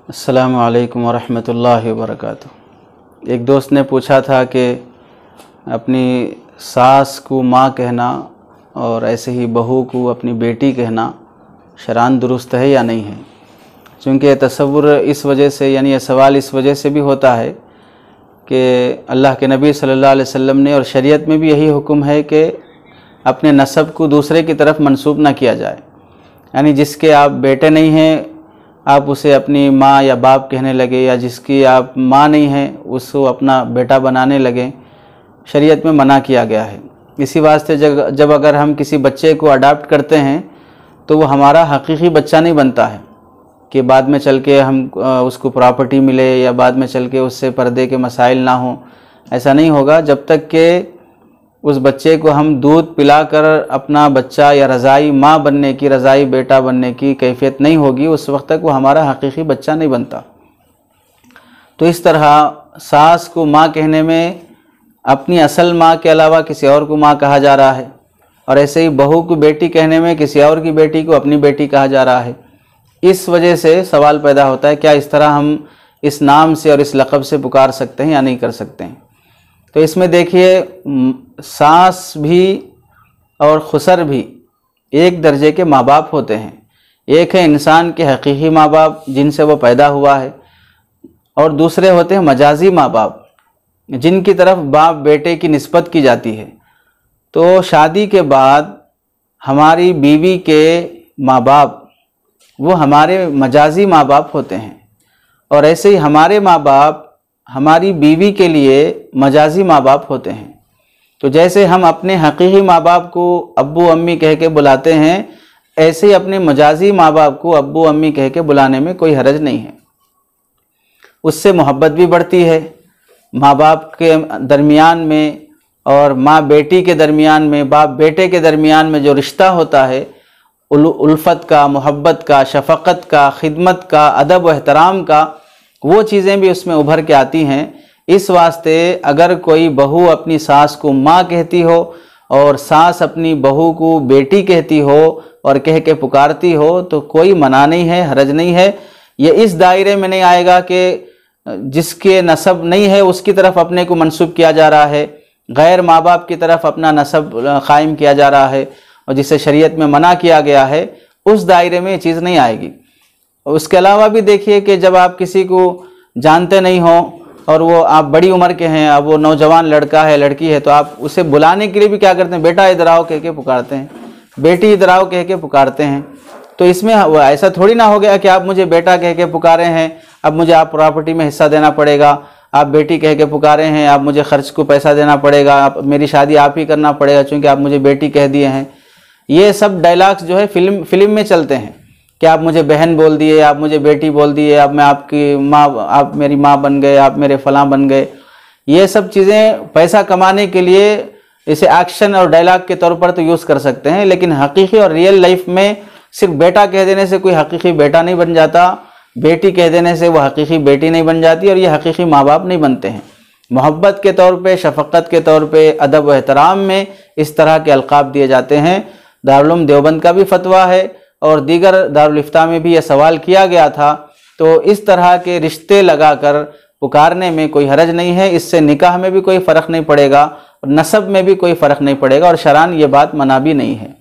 अस्सलामु अलैकुम वरहमतुल्लाहि वबरकातुहू। एक दोस्त ने पूछा था कि अपनी सास को माँ कहना और ऐसे ही बहू को अपनी बेटी कहना शरअन दुरुस्त है या नहीं है। चूँकि तसव्वुर इस वजह से यानी यह सवाल इस वजह से भी होता है कि अल्लाह के नबी सल्लल्लाहु अलैहि वसल्लम ने और शरीयत में भी यही हुक्म है कि अपने नसब को दूसरे की तरफ मंसूब ना किया जाए। यानी जिसके आप बेटे नहीं हैं आप उसे अपनी माँ या बाप कहने लगे, या जिसकी आप माँ नहीं हैं उसको अपना बेटा बनाने लगे, शरीयत में मना किया गया है। इसी वास्ते जब अगर हम किसी बच्चे को अडॉप्ट करते हैं तो वो हमारा हकीकी बच्चा नहीं बनता है कि बाद में चल के हम उसको प्रॉपर्टी मिले या बाद में चल के उससे पर्दे के मसाइल ना हो। ऐसा नहीं होगा जब तक कि उस बच्चे को हम दूध पिलाकर अपना बच्चा या रज़ाई माँ बनने की, रज़ाई बेटा बनने की कैफियत नहीं होगी, उस वक्त तक वो हमारा हकीकी बच्चा नहीं बनता। तो इस तरह सास को माँ कहने में अपनी असल माँ के अलावा किसी और को माँ कहा जा रहा है, और ऐसे ही बहू को बेटी कहने में किसी और की बेटी को अपनी बेटी कहा जा रहा है। इस वजह से सवाल पैदा होता है क्या इस तरह हम इस नाम से और इस लक़ब से पुकार सकते हैं या नहीं कर सकते हैं। तो इसमें देखिए, सास भी और खुसर भी एक दर्जे के माँ बाप होते हैं। एक है इंसान के हकीकी माँ बाप जिनसे वो पैदा हुआ है, और दूसरे होते हैं मजाजी माँ बाप जिनकी तरफ बाप बेटे की निस्बत की जाती है। तो शादी के बाद हमारी बीवी के माँ बाप वो हमारे मजाजी माँ बाप होते हैं, और ऐसे ही हमारे माँ बाप हमारी बीवी के लिए मजाजी माँ बाप होते हैं। तो जैसे हम अपने हकीकी माँ बाप को अब्बू अम्मी कह के बुलाते हैं, ऐसे ही अपने मजाजी माँ बाप को अब्बू अम्मी कह के बुलाने में कोई हरज नहीं है। उससे मोहब्बत भी बढ़ती है माँ बाप के दरमियान में, और माँ बेटी के दरमियान में, बाप बेटे के दरमियान में जो रिश्ता होता है उल्फत का, मोहब्बत का, शफ़क़त का, खिदमत का, अदब व एहतराम का, वो चीज़ें भी उसमें उभर के आती हैं। इस वास्ते अगर कोई बहू अपनी सास को माँ कहती हो और सास अपनी बहू को बेटी कहती हो और कह के पुकारती हो तो कोई मना नहीं है, हरज नहीं है। ये इस दायरे में नहीं आएगा कि जिसके नसब नहीं है उसकी तरफ अपने को मंसूब किया जा रहा है, गैर माँ बाप की तरफ अपना नसब कायम किया जा रहा है, और जिसे शरीयत में मना किया गया है उस दायरे में ये चीज़ नहीं आएगी। उसके अलावा भी देखिए कि जब आप किसी को जानते नहीं हो और वो आप बड़ी उम्र के हैं, अब वो नौजवान लड़का है लड़की है, तो आप उसे बुलाने के लिए भी क्या करते हैं, बेटा इधर आओ कह के पुकारते हैं, बेटी इधर आओ कह के पुकारते हैं। तो इसमें ऐसा थोड़ी ना हो गया कि आप मुझे बेटा कह के पुकारे हैं, अब मुझे आप प्रॉपर्टी में हिस्सा देना पड़ेगा, आप बेटी कह के पुकारे हैं, आप मुझे खर्च को पैसा देना पड़ेगा, आप मेरी शादी आप ही करना पड़ेगा चूँकि आप मुझे बेटी कह दिए हैं। ये सब डायलॉग्स जो है फिल्म में चलते हैं कि आप मुझे बहन बोल दिए, आप मुझे बेटी बोल दिए, अब मैं आपकी माँ, आप मेरी माँ बन गए, आप मेरे फलां बन गए। ये सब चीज़ें पैसा कमाने के लिए इसे एक्शन और डायलॉग के तौर पर तो यूज़ कर सकते हैं, लेकिन हकीकी और रियल लाइफ में सिर्फ बेटा कह देने से कोई हकीकी बेटा नहीं बन जाता, बेटी कह देने से वो हकीकी बेटी नहीं बन जाती, और ये हकीकी माँ बाप नहीं बनते हैं। मोहब्बत के तौर पे, शफ़क़त के तौर पे, अदब व एहतराम में इस तरह के अलक़ाब दिए जाते हैं। दारुल उलूम देवबंद का भी फतवा है और दीगर दारुल इफ्ता में भी यह सवाल किया गया था। तो इस तरह के रिश्ते लगाकर पुकारने में कोई हरज नहीं है, इससे निकाह में भी कोई फ़र्क नहीं पड़ेगा और नसब में भी कोई फ़र्क नहीं पड़ेगा, और शरअन ये बात मना भी नहीं है।